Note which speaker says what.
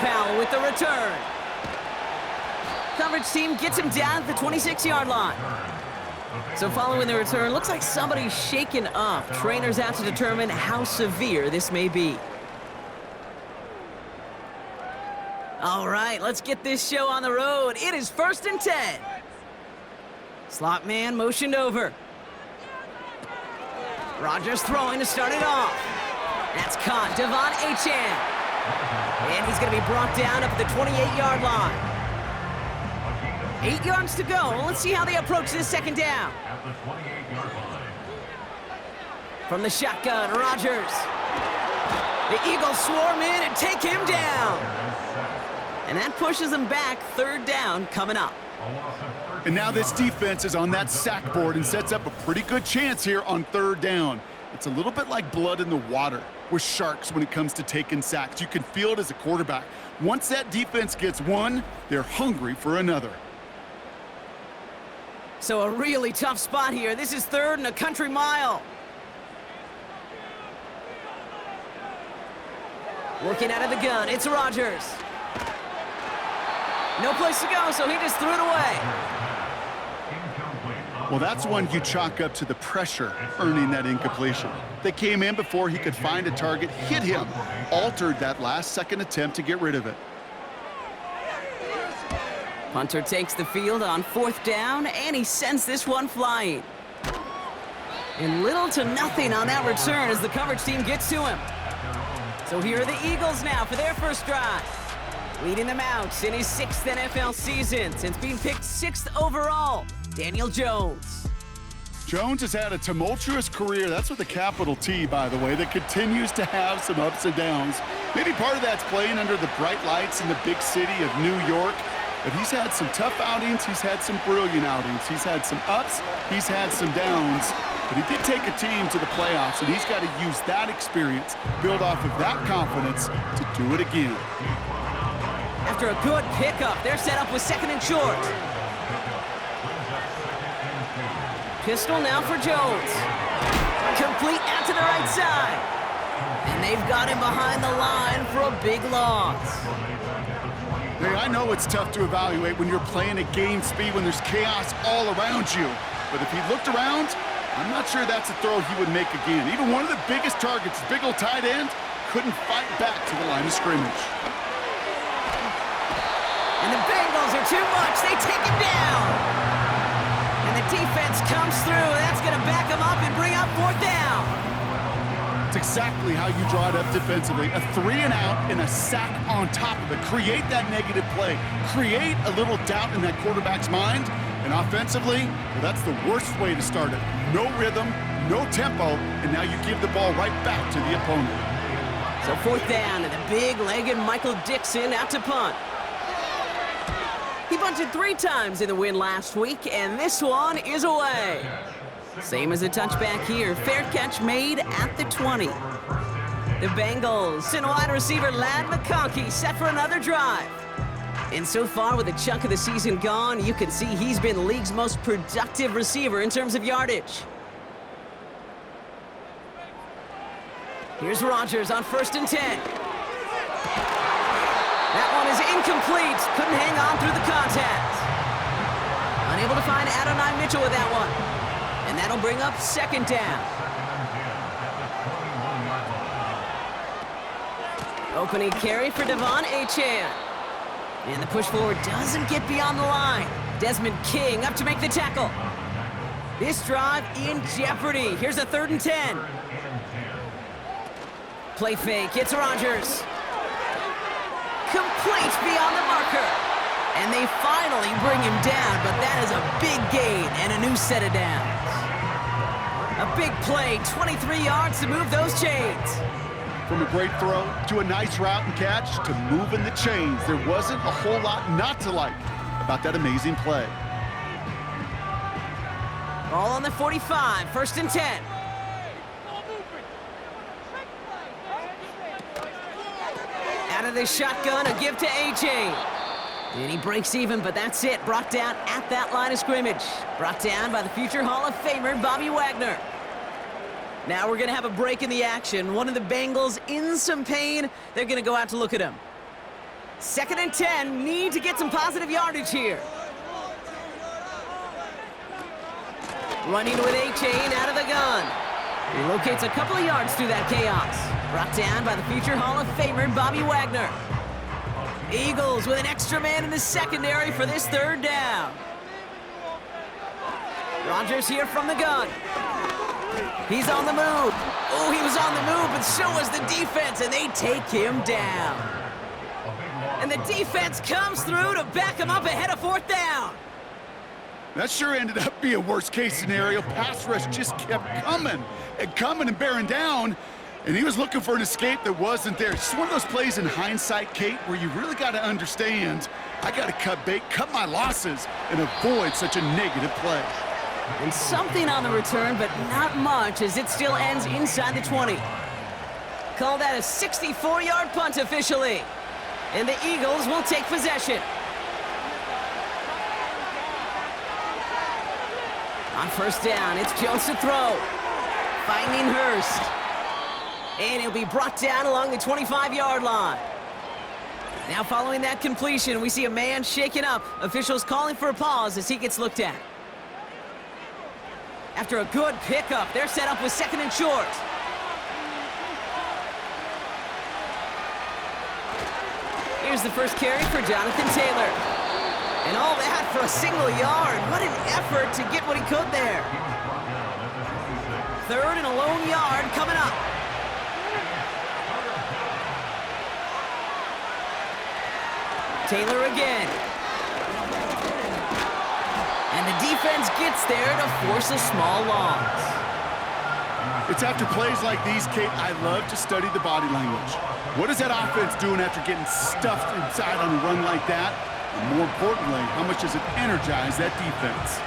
Speaker 1: Powell with the return. Coverage team gets him down at the 26-yard line. So following the return, looks like somebody's shaken up. Trainers out to determine how severe this may be. All right, let's get this show on the road. It is 1st and 10. Slot man motioned over. Rodgers throwing to start it off. That's caught. Devon Achane. And he's going to be brought down up at the 28-yard line. 8 yards to go. Let's see how they approach this second down. From the shotgun, Rodgers. The Eagles swarm in and take him down. And that pushes them back. 3rd down coming up.
Speaker 2: And now this defense is on that sack board and sets up a pretty good chance here on 3rd down. It's a little bit like blood in the water with sharks when it comes to taking sacks. You can feel it as a quarterback. Once that defense gets one, they're hungry for another.
Speaker 1: So a really tough spot here. This is 3rd and a country mile. Working out of the gun, it's Rodgers. No place to go, so he just threw it away.
Speaker 2: Well, that's one you chalk up to the pressure earning that incompletion. They came in before he could find a target, hit him, altered that last-second attempt to get rid of it.
Speaker 1: Punter takes the field on 4th down, and he sends this one flying. And little to nothing on that return as the coverage team gets to him. So here are the Eagles now for their first drive. Leading them out in his 6th NFL season since being picked 6th overall, Daniel Jones.
Speaker 2: Jones has had a tumultuous career. That's with a capital T, by the way, that continues to have some ups and downs. Maybe part of that's playing under the bright lights in the big city of New York. But he's had some tough outings. He's had some brilliant outings. He's had some ups. He's had some downs. But he did take a team to the playoffs, and he's got to use that experience, build off of that confidence to do it again.
Speaker 1: After a good pickup, they're set up with 2nd and short. Pistol now for Jones. Complete out to the right side. And they've got him behind the line for a big loss.
Speaker 2: Hey, I know it's tough to evaluate when you're playing at game speed, when there's chaos all around you. But if he looked around, I'm not sure that's a throw he would make again. Even one of the biggest targets, big old tight end, couldn't fight back to the line of scrimmage.
Speaker 1: And the Bengals are too much. They take him down. And the defense comes through. That's going to back him up and bring up 4th down.
Speaker 2: It's exactly how you draw it up defensively. A 3-and-out and a sack on top of it. Create that negative play. Create a little doubt in that quarterback's mind. And offensively, well, that's the worst way to start it. No rhythm, no tempo, and now you give the ball right back to the opponent.
Speaker 1: So 4th down, and the big-legged Michael Dixon out to punt. He punted 3 times in the win last week, and this one is away. Same as a touchback here. Fair catch made at the 20. The Bengals and wide receiver Ladd McConkey set for another drive. And so far, with a chunk of the season gone, you can see he's been the league's most productive receiver in terms of yardage. Here's Rodgers on 1st and 10. That one is incomplete. Couldn't hang on through the contact. Unable to find Adonai Mitchell with that one. And that'll bring up 2nd down. Opening carry for Devon Achane. And the push forward doesn't get beyond the line. Desmond King up to make the tackle. This drive in jeopardy. Here's a 3rd and 10. Play fake. It's Rodgers. Complete beyond the marker. And they finally bring him down, but that is a big gain and a new set of downs. A big play, 23 yards to move those chains.
Speaker 2: From a great throw to a nice route and catch to moving the chains, there wasn't a whole lot not to like about that amazing play.
Speaker 1: Ball on the 45, 1st and 10. Out of the shotgun, a give to AJ. And he breaks even, but that's it. Brought down at that line of scrimmage. Brought down by the future Hall of Famer, Bobby Wagner. Now we're going to have a break in the action. One of the Bengals in some pain. They're going to go out to look at him. 2nd and 10, need to get some positive yardage here. Running with A-Chain out of the gun. He locates a couple of yards through that chaos. Brought down by the future Hall of Famer, Bobby Wagner. Eagles with an extra man in the secondary for this 3rd down. Rodgers here from the gun. He's on the move. Oh, he was on the move, but so was the defense, and they take him down. And the defense comes through to back him up ahead of 4th down.
Speaker 2: That sure ended up being a worst-case scenario. Pass rush just kept coming and bearing down, and he was looking for an escape that wasn't there. It's one of those plays in hindsight, Kate, where you really got to understand, I got to cut bait, cut my losses, and avoid such a negative play.
Speaker 1: And something on the return, but not much, as it still ends inside the 20. Call that a 64-yard punt officially. And the Eagles will take possession. On 1st down, it's Jones to throw. Finding Hurst. And he'll be brought down along the 25-yard line. Now following that completion, we see a man shaken up. Officials calling for a pause as he gets looked at. After a good pickup, they're set up with 2nd and short. Here's the first carry for Jonathan Taylor. And all that for a single yard. What an effort to get what he could there. 3rd and a lone yard coming up. Taylor again. And the defense gets there to force a small loss.
Speaker 2: It's after plays like these, Kate, I love to study the body language. What is that offense doing after getting stuffed inside on a run like that? And more importantly, how much does it energize that defense?